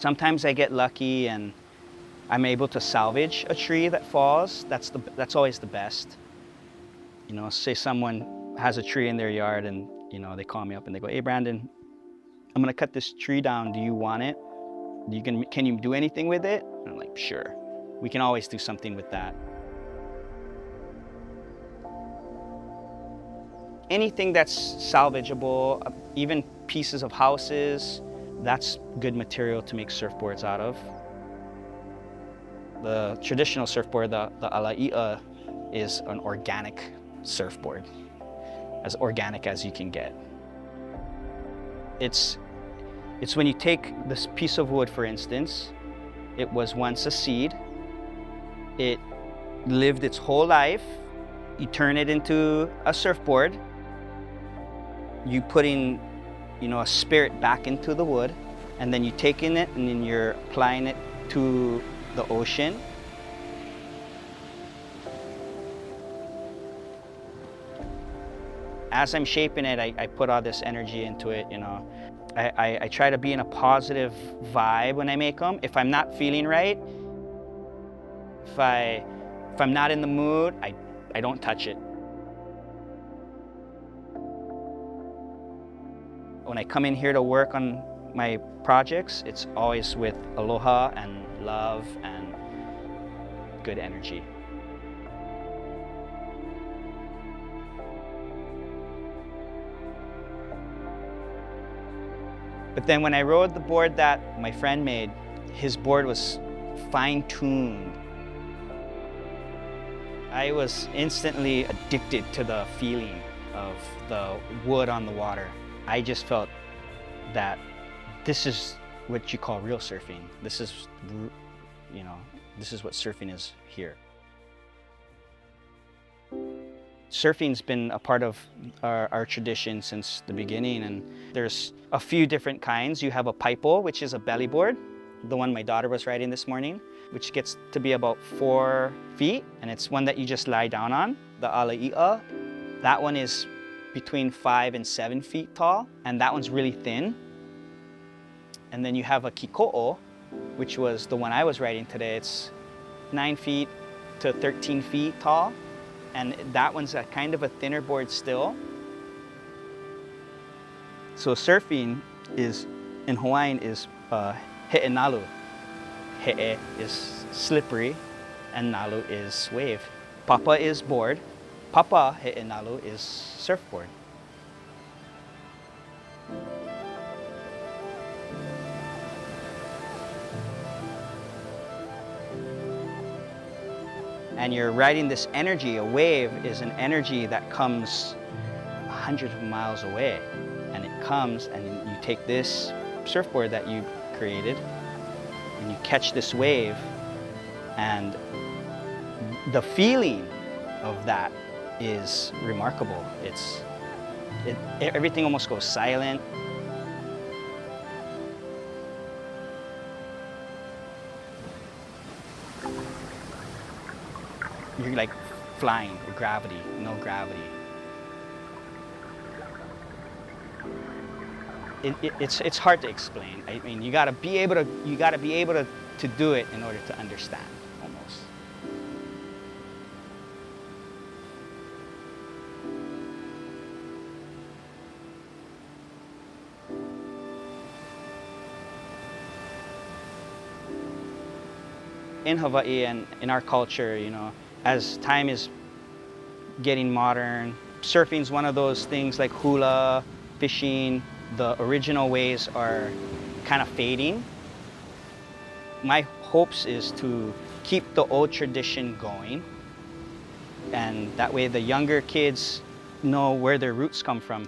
Sometimes I get lucky and I'm able to salvage a tree that falls. That's always the best. You know, say someone has a tree in their yard and, you know, they call me up and they go, "Hey, Brandon, I'm gonna cut this tree down. Do you want it? Can you do anything with it?" And I'm like, "Sure. We can always do something with that." Anything that's salvageable, even pieces of houses, that's good material to make surfboards out of. The traditional surfboard, the ala'i'a, is an organic surfboard, as organic as you can get. It's when you take this piece of wood, for instance, it was once a seed, it lived its whole life, you turn it into a surfboard, you put in, you know, a spirit back into the wood, and then you take in it and then you're applying it to the ocean. As I'm shaping it, I put all this energy into it, you know. I try to be in a positive vibe when I make them. If I'm not feeling right, if I'm not in the mood, I don't touch it. When I come in here to work on my projects, it's always with aloha and love and good energy. But then when I rode the board that my friend made, his board was fine-tuned. I was instantly addicted to the feeling of the wood on the water. I just felt that this is what you call real surfing. This is, you know, this is what surfing is here. Surfing's been a part of our tradition since the beginning, and there's a few different kinds. You have a paipo, which is a belly board, the one my daughter was riding this morning, which gets to be about 4 feet, and it's one that you just lie down on. The ala'i'a, that one is between 5 and 7 feet tall, and that one's really thin. And then you have a kiko'o, which was the one I was riding today. It's 9 feet to 13 feet tall, and that one's a kind of a thinner board still. So surfing is, in Hawaiian, is he'e nalu. He'e is slippery, and nalu is wave. Papa is board. Papa he'e nalu is surfboard. And you're riding this energy. A wave is an energy that comes hundreds of miles away. And it comes, and you take this surfboard that you created, and you catch this wave, and the feeling of that is remarkable. Everything almost goes silent. You're like flying, gravity, no gravity. It's hard to explain. I mean, you gotta be able to do it in order to understand, almost. In Hawaii and in our culture, you know, as time is getting modern, surfing's one of those things like hula, fishing. The original ways are kind of fading. My hopes is to keep the old tradition going, and that way the younger kids know where their roots come from.